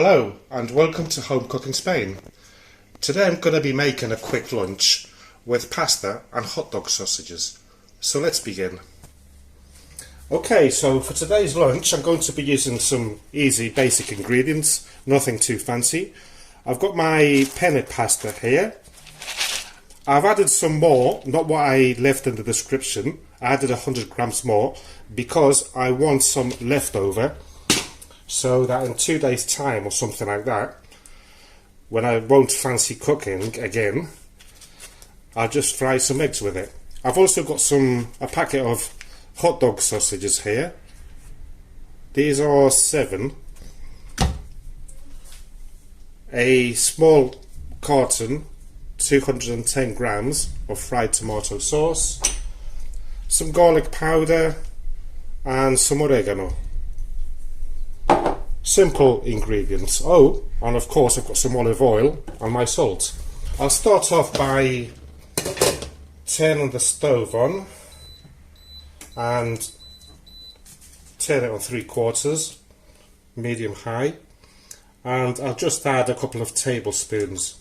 Hello and welcome to Home Cooking Spain. Today I'm going to be making a quick lunch with pasta and hot dog sausages. So let's begin. Okay, so for today's lunch I'm going to be using some easy basic ingredients, nothing too fancy. I've got my penne pasta here. I've added some more, not what I left in the description. I added 100 grams more because I want some leftover, so that in 2 days time or something like that, when I won't fancy cooking again, I'll just fry some eggs with it. I've also got a packet of Hotdog sausages here. These are 7. A small carton, 210 grams of fried tomato sauce, some garlic powder and some oregano. Simple ingredients. Oh, and of course I've got some olive oil and my salt. I'll start off by turning the stove on and turn it on 3/4, medium high, and I'll just add a couple of tablespoons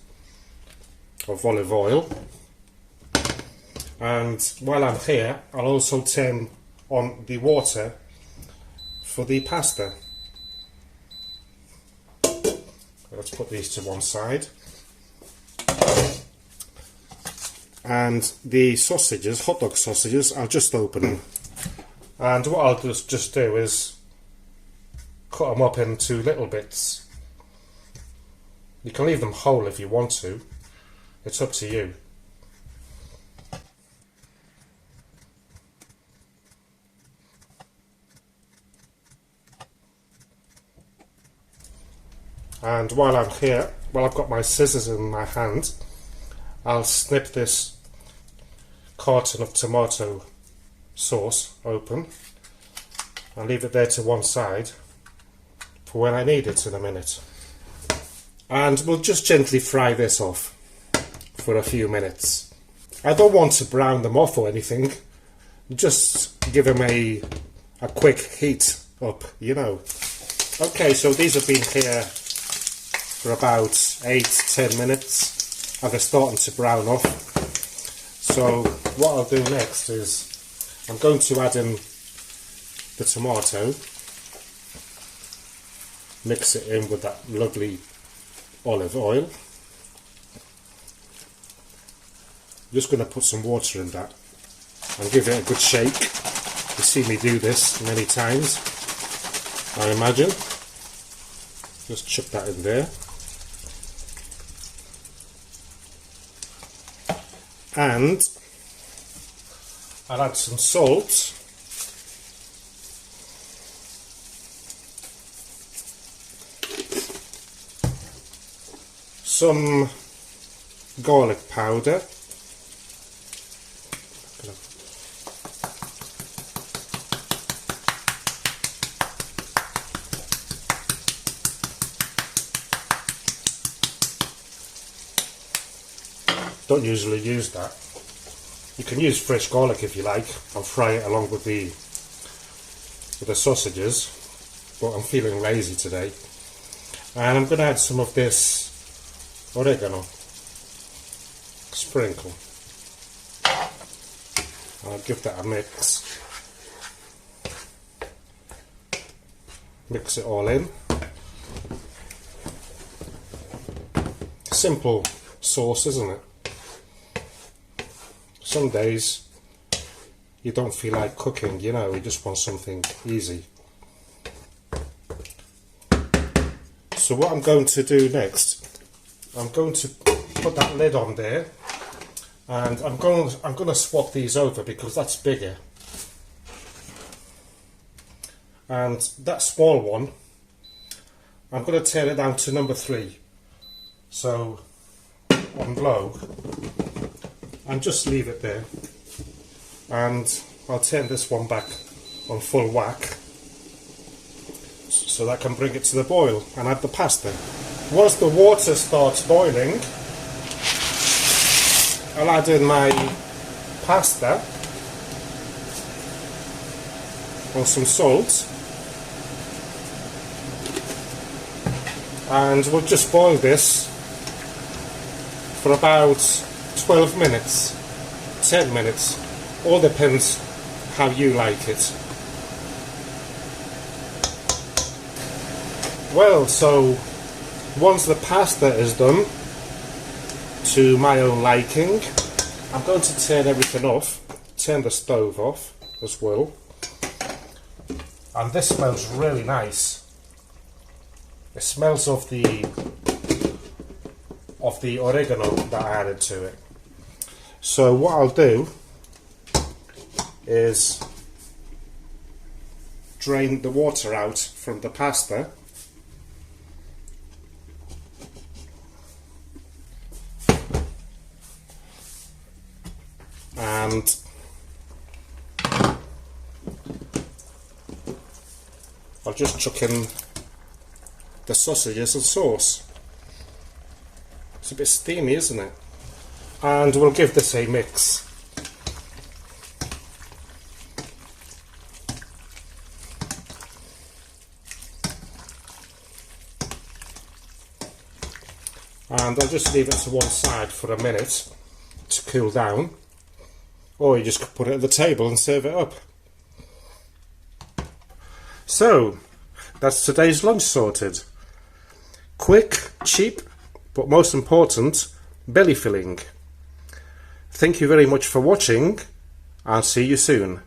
of olive oil. And while I'm here, I'll also turn on the water for the pasta. Let's put these to one side. And the sausages, hot dog sausages, I'll just open them. And what I'll just do is cut them up into little bits. You can leave them whole if you want to. It's up to you. And while I'm here, I've got my scissors in my hand, I'll snip this carton of tomato sauce open and leave it there to one side for when I need it in a minute. And we'll just gently fry this off for a few minutes. I don't want to brown them off or anything, just give them a quick heat up, you know. Okay, so these have been here for about 8-10 minutes and they're starting to brown off. So what I'll do next is I'm going to add in the tomato, mix it in with that lovely olive oil. I'm just going to put some water in that and give it a good shake. You've seen me do this many times, I imagine. Just chuck that in there. And I'll add some salt, some garlic powder, don't usually use that. You can use fresh garlic if you like and fry it along with the sausages, but I'm feeling lazy today. And I'm going to add some of this oregano, sprinkle. I'll give that a mix. Mix it all in. Simple sauce, isn't it? Some days you don't feel like cooking, you know, you just want something easy. So what I'm going to do next, I'm going to put that lid on there, and I'm going to swap these over because that's bigger. And that small one, I'm going to turn it down to number 3. So on low. And just leave it there, and I'll turn this one back on full whack so that I can bring it to the boil and add the pasta. Once the water starts boiling, I'll add in my pasta and some salt and we'll just boil this for about 12 minutes, 10 minutes, all depends how you like it. Well, so once the pasta is done to my own liking, I'm going to turn everything off, turn the stove off as well, and this smells really nice. It smells of the oregano that I added to it. So what I'll do is drain the water out from the pasta, and I'll just chuck in the sausages and sauce. It's a bit steamy, isn't it? And we'll give this a mix. And I'll just leave it to one side for a minute to cool down, or you just could put it at the table and serve it up. So that's today's lunch sorted. Quick, cheap, but most important, belly filling. Thank you very much for watching. I'll see you soon.